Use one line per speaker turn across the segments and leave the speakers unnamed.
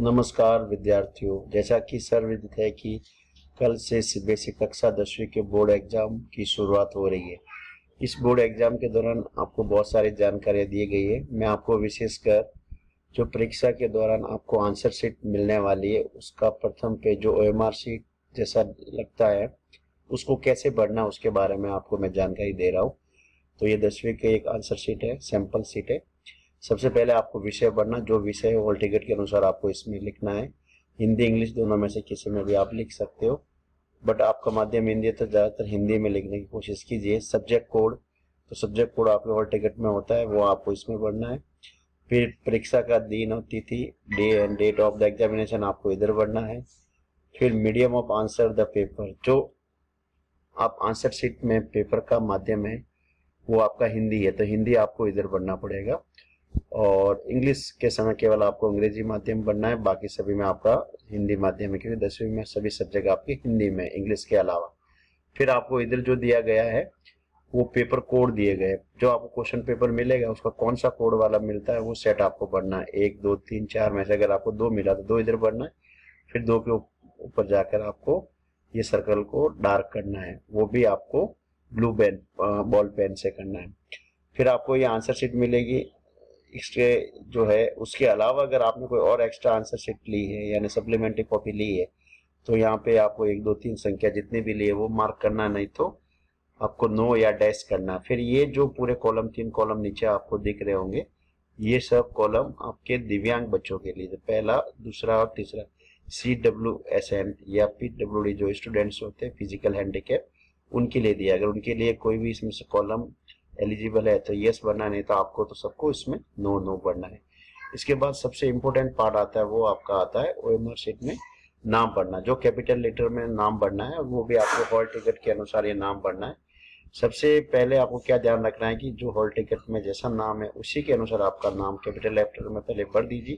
नमस्कार विद्यार्थियों, जैसा कि सर्वविदित है कि कल से सीबीएसई कक्षा 10वीं के बोर्ड एग्जाम की शुरुआत हो रही है। इस बोर्ड एग्जाम के दौरान आपको बहुत सारी जानकारियां दी गई है। मैं आपको विशेषकर जो परीक्षा के दौरान आपको आंसर शीट मिलने वाली है उसका प्रथम पेज जो ओएमआर शीट जैसा लगता है उसको कैसे भरना उसके बारे में आपको मैं जानकारी दे रहा हूँ। तो ये 10वीं के एक आंसर शीट है, सैंपल शीट है। सबसे पहले आपको विषय पढ़ना, जो विषय है हॉल टिकट के अनुसार आपको इसमें लिखना है। हिंदी इंग्लिश दोनों में से किसी में भी आप लिख सकते हो, बट आपका माध्यम हिंदी है तो ज़्यादातर हिंदी में लिखने की कोशिश कीजिए। सब्जेक्ट कोड, तो सब्जेक्ट कोड आपके हॉल टिकट में होता है, वो आपको इसमें भरना है। फिर परीक्षा का दिन और तिथि, day and date of the examination आपको इधर भरना है। फिर medium of answer the paper, जो आप आंसर शीट में पेपर का माध्यम है वो आपका हिंदी है तो हिंदी आपको इधर भरना पड़ेगा। और इंग्लिश के समय केवल आपको अंग्रेजी माध्यम बनना है, बाकी सभी में आपका हिंदी माध्यम है, क्योंकि 10वीं में सभी सब्जेक्ट आपके हिंदी में, इंग्लिश के अलावा। फिर आपको इधर जो दिया गया है वो पेपर कोड दिए गए, जो आपको क्वेश्चन पेपर मिलेगा उसका कौन सा कोड वाला मिलता है वो सेट आपको भरना है। 1 2 3 4 में से अगर आपको 2 मिला तो 2 इधर भरना है। फिर 2 के ऊपर जाकर आपको ये सर्कल को डार्क करना है, वो भी आपको ब्लू पेन बॉल पेन से करना है। फिर आपको ये आंसर शीट मिलेगी। इसके जो है उसके अलावा अगर आपने कोई और एक्स्ट्रा आंसर शीट ली है यानी सप्लीमेंट्री कॉपी ली है तो यहाँ पे आपको 1 2 3 संख्या जितनी भी ली है वो मार्क करना, नहीं तो आपको नो या डैश करना। फिर ये जो पूरे कॉलम 3 कॉलम नीचे आपको दिख रहे होंगे, ये सब कॉलम आपके दिव्यांग बच्चों के लिए, पहला दूसरा और तीसरा CWSN या PWD जो स्टूडेंट्स होते हैं फिजिकल हैंडीकैप उनके लिए दिया। अगर उनके लिए कोई भी इसमें से कॉलम एलिजिबल है तो यस भरना, नहीं तो आपको तो सबको इसमें नो नो भरना है। इसके बाद सबसे इंपॉर्टेंट पार्ट आता है, वो आपका आता है ओएमआर शीट में नाम भरना। जो कैपिटल लेटर में नाम भरना है वो भी आपको हॉल टिकट के अनुसार ये नाम भरना है। सबसे पहले आपको क्या ध्यान रखना है कि जो हॉल टिकट में जैसा नाम है उसी के अनुसार आपका नाम कैपिटल लेटर में पहले भर दीजिए,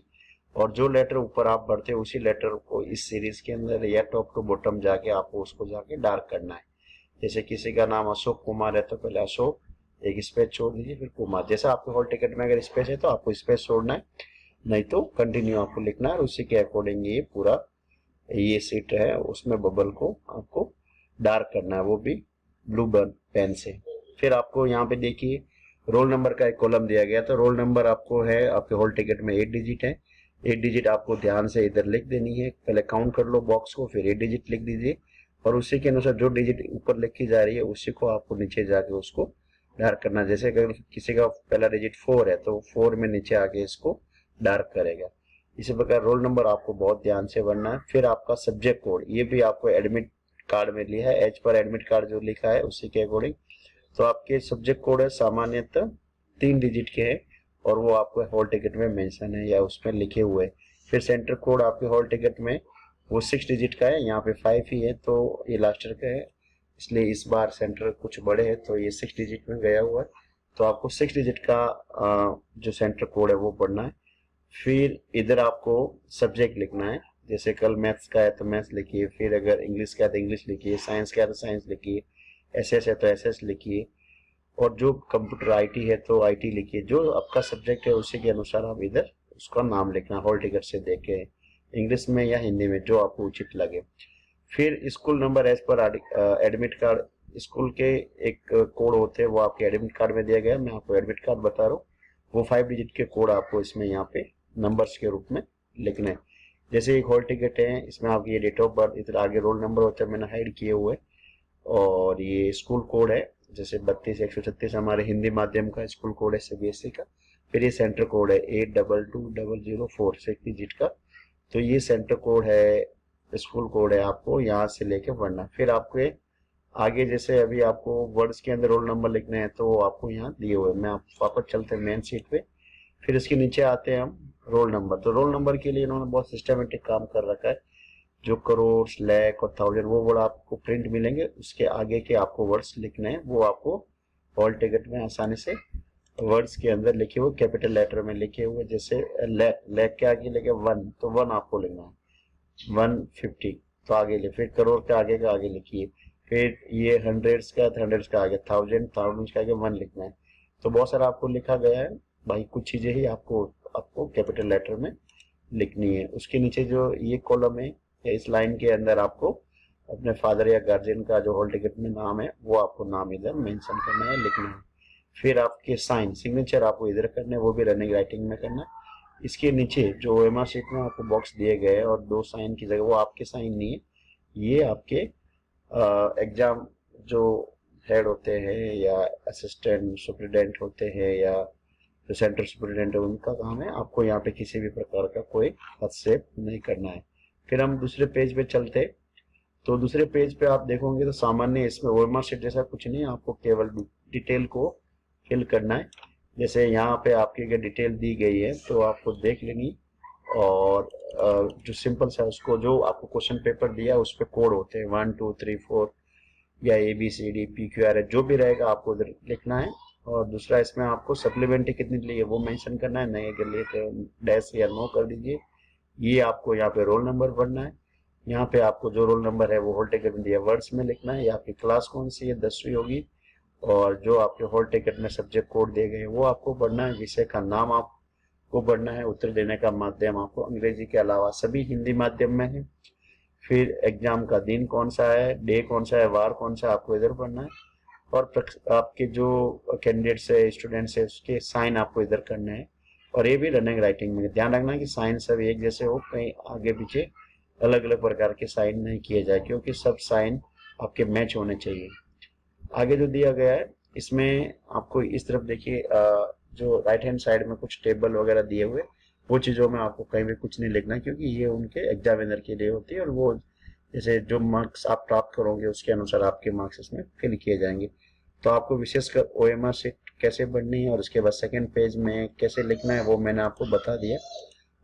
और जो लेटर ऊपर आप भरते हैं उसी लेटर को इस सीरीज के अंदर या टॉप टू बॉटम जाके आपको उसको जाके डार्क करना है। जैसे किसी का नाम अशोक कुमार है तो पहले अशोक एक स्पेस छोड़ दीजिए, फिर कुमार। जैसा आपके हॉल टिकट में अगर स्पेस है तो आपको स्पेस छोड़ना है, नहीं तो कंटिन्यू आपको लिखना है। और उसी के अकॉर्डिंग ये पूरा ये सीट है उसमें बबल को आपको डार्क करना है, वो भी ब्लू पेन से। फिर आपको यहाँ पे देखिए रोल नंबर का एक कॉलम दिया गया, तो रोल नंबर आपको है आपके हॉल टिकट में 8 डिजिट है। 8 डिजिट आपको ध्यान से इधर लिख देनी है, पहले काउंट कर लो बॉक्स को, फिर 8 डिजिट लिख दीजिए, और उसी के अनुसार जो डिजिट ऊपर लिखी जा रही है उसी को आपको नीचे जाके उसको डार्क करना। जैसे अगर किसी का पहला डिजिट 4 है तो 4 में नीचे आके इसको डार्क करेगा। इसी प्रकार रोल नंबर आपको बहुत ध्यान से भरना है। फिर आपका सब्जेक्ट कोड, ये भी आपको एडमिट कार्ड में लिया है, एज पर एडमिट कार्ड जो लिखा है उसी के अकॉर्डिंग। तो आपके सब्जेक्ट कोड है सामान्यतः 3 डिजिट के हैं और वो आपको हॉल टिकट में मेंशन है या उसमें लिखे हुए। फिर सेंटर कोड आपके हॉल टिकट में वो 6 डिजिट का है, यहाँ पे 5 ही है तो ये लास्ट ईयर का है, इसलिए इस बार सेंटर कुछ बड़े हैं तो ये 6 डिजिट में गया हुआ है। तो आपको 6 डिजिट का जो सेंटर कोड है वो पढ़ना है। फिर इधर आपको सब्जेक्ट लिखना है, जैसे कल मैथ्स का है तो मैथ्स लिखिए, फिर अगर इंग्लिश का है तो इंग्लिश लिखिए, साइंस का है तो साइंस लिखिए, एसएस है तो एसएस लिखिए, और जो कंप्यूटर आईटी है तो आईटी लिखिए। जो आपका सब्जेक्ट है उसी के अनुसार आप इधर उसका नाम लिखना हॉल टिकट से देख के, इंग्लिश में या हिंदी में जो आपको उचित लगे। फिर school number as per admit card, school के एक कोड होते हैं वो आपके एडमिट कार्ड में दिया गया है, मैं आपको एडमिट कार्ड बता रहा हूँ। वो 5 डिजिट के कोड आपको इसमें यहाँ पे नंबर्स के रूप में लिखने हैं। जैसे एक हॉल टिकट है, इसमें आपकी ये डेट ऑफ बर्थ, इधर आगे रोल नंबर होते हैं मैंने हाइड किए हुए, और ये स्कूल कोड है जैसे 32 136 हमारे हिंदी माध्यम का स्कूल कोड है सीबीएसई का। फिर ये सेंटर कोड है 822004 6 डिजिट का, तो ये सेंटर कोड है, स्कूल कोड है, आपको यहाँ से लेके पढ़ना। फिर आपके आगे जैसे अभी आपको वर्ड्स के अंदर रोल नंबर लिखने हैं तो आपको यहाँ दिए हुए, मैं आप वापस चलते हैं मेन सीट पे। फिर इसके नीचे आते हैं हम रोल नंबर, तो रोल नंबर के लिए इन्होंने बहुत सिस्टमेटिक काम कर रखा है। जो करोड़, लैख और थाउजेंड वो वर्ड आपको प्रिंट मिलेंगे, उसके आगे के आपको वर्ड्स लिखने हैं, वो आपको हॉल टिकट में आसानी से वर्ड्स के अंदर लिखे हुए कैपिटल लेटर में लिखे हुए। जैसे लैख के आगे लिखे 1 तो 1 आपको लिखना है, 150 तो आगे लिखे, फिर करोड़ के आगे का आगे लिखिए, फिर ये हंड्रेड्स का हंड्रेड्स का आगे, थाउजेंड के आगे 1 लिखना है। तो बहुत सारा आपको लिखा गया है भाई, कुछ चीजें ही आपको कैपिटल लेटर में लिखनी है। उसके नीचे जो ये कॉलम है या इस लाइन के अंदर आपको अपने फादर या गार्जियन का जो हॉल टिकट में नाम है वो आपको नाम इधर मेंशन करना है, लिखना है। फिर आपके साइन सिग्नेचर आपको इधर करना है, वो भी रनिंग राइटिंग में करना है। इसके नीचे जो OMR शीट में आपको बॉक्स दिए गए और 2 साइन की जगह, वो आपके साइन नहीं है, ये आपके एग्जाम जो हेड होते हैं या असिस्टेंट सुपरिटेंडेंट होते हैं या जो सेंटर सुपरिटेंडेंट है उनका काम है। आपको यहाँ पे किसी भी प्रकार का कोई हस्तक्षेप नहीं करना है। फिर हम दूसरे पेज पे चलते, तो दूसरे पेज पे आप देखोगे तो सामान्य इसमें OMR शीट जैसा कुछ नहीं है, आपको केवल डिटेल को फिल करना है। जैसे यहाँ पे आपकी अगर डिटेल दी गई है तो आपको देख लेनी, और जो सिंपल सा उसको जो आपको क्वेश्चन पेपर दिया उस पे कोड होते हैं 1 2 3 4 या ABCD PQR है, जो भी रहेगा आपको उधर लिखना है। और दूसरा इसमें आपको सप्लीमेंट्री कितनी ली है वो मेंशन करना है, नहीं अगर लिए तो डैश या नो कर दीजिए। ये आपको यहाँ पे रोल नंबर भरना है, यहाँ पे आपको जो रोल नंबर है वो हॉल टिकट में दिया वर्ड्स में लिखना है, या आपकी क्लास कौन सी है 10वीं होगी, और जो आपके हॉल टिकट में सब्जेक्ट कोड दिए गए वो आपको भरना है। विषय का नाम आपको भरना है, उत्तर देने का माध्यम आपको अंग्रेजी के अलावा सभी हिंदी माध्यम में है। फिर एग्जाम का दिन कौन सा है, डे कौन सा है, वार कौन सा आपको इधर भरना है। और आपके जो कैंडिडेट्स है स्टूडेंट्स है उसके साइन आपको इधर करने हैं। और ये भी रनिंग राइटिंग में ध्यान रखना कि साइन सब एक जैसे हो, कहीं आगे पीछे अलग अलग प्रकार के साइन नहीं किए जाए, क्योंकि सब साइन आपके मैच होने चाहिए। आगे जो दिया गया है इसमें आपको इस तरफ देखिए, जो राइट हैंड साइड में कुछ टेबल वगैरह दिए हुए, वो चीज़ों में आपको कहीं भी कुछ नहीं लिखना, क्योंकि ये उनके एग्जामिनर के लिए होती है, और वो जैसे जो मार्क्स आप प्राप्त करोगे उसके अनुसार आपके मार्क्स इसमें फिल किए जाएंगे। तो आपको विशेषकर OMR शीट कैसे बननी है और उसके बाद सेकंड पेज में कैसे लिखना है वो मैंने आपको बता दिया।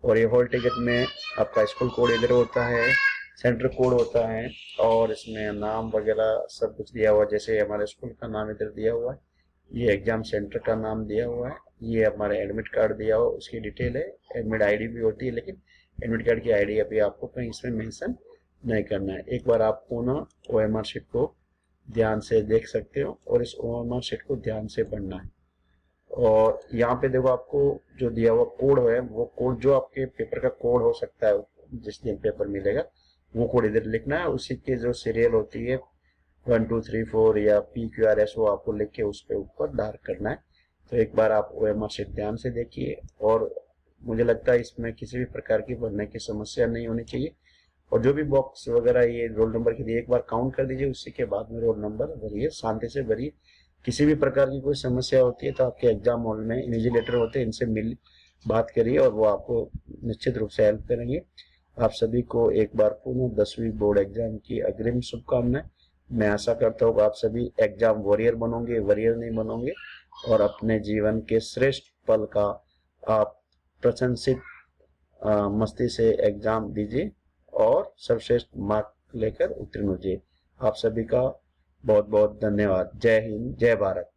और ये हॉल टिकट में आपका स्कूल कोड इधर होता है, सेंटर कोड होता है, और इसमें नाम वगैरह सब कुछ दिया हुआ है। जैसे हमारे स्कूल का नाम इधर दिया हुआ है, ये एग्जाम सेंटर का नाम दिया हुआ है, ये हमारे एडमिट कार्ड दिया हुआ उसकी डिटेल है, एडमिट ID भी होती है, लेकिन एडमिट कार्ड की ID अभी आपको कहीं इसमें मेंशन नहीं करना है। एक बार आप पुनः OMR शीट को ध्यान से देख सकते हो और इस OMR शीट को ध्यान से पढ़ना है। और यहाँ पे देखो आपको जो दिया हुआ कोड है, वो कोड जो आपके पेपर का कोड हो सकता है जिस दिन पेपर मिलेगा, वो कोड इधर लिखना है। उसी के जो सीरियल होती है 1 2 3 4 या PQRS, वो आपको लिख के उस पे ऊपर डार्क करना है। तो एक बार आप OMR शीट ध्यान से देखिए, और मुझे लगता है इसमें किसी भी प्रकार की भरने की समस्या नहीं होनी चाहिए। और जो भी बॉक्स वगैरह ये रोल नंबर के लिए एक बार काउंट कर दीजिए, उसी के बाद में रोल नंबर भरिए, शांति से भरिए। किसी भी प्रकार की कोई समस्या होती है तो आपके एग्जाम हॉल में इन्विजिलेटर होते हैं, इनसे मिल बात करिए और वो आपको निश्चित रूप से हेल्प करेंगे। आप सभी को एक बार पुनः 10वीं बोर्ड एग्जाम की अग्रिम शुभकामनाएं। मैं आशा करता हूँ आप सभी एग्जाम वॉरियर बनोगे, वॉरियर नहीं बनोगे, और अपने जीवन के श्रेष्ठ पल का आप प्रशंसित मस्ती से एग्जाम दीजिए और सर्वश्रेष्ठ मार्क लेकर उत्तीर्ण होइए। आप सभी का बहुत बहुत धन्यवाद। जय हिंद, जय भारत।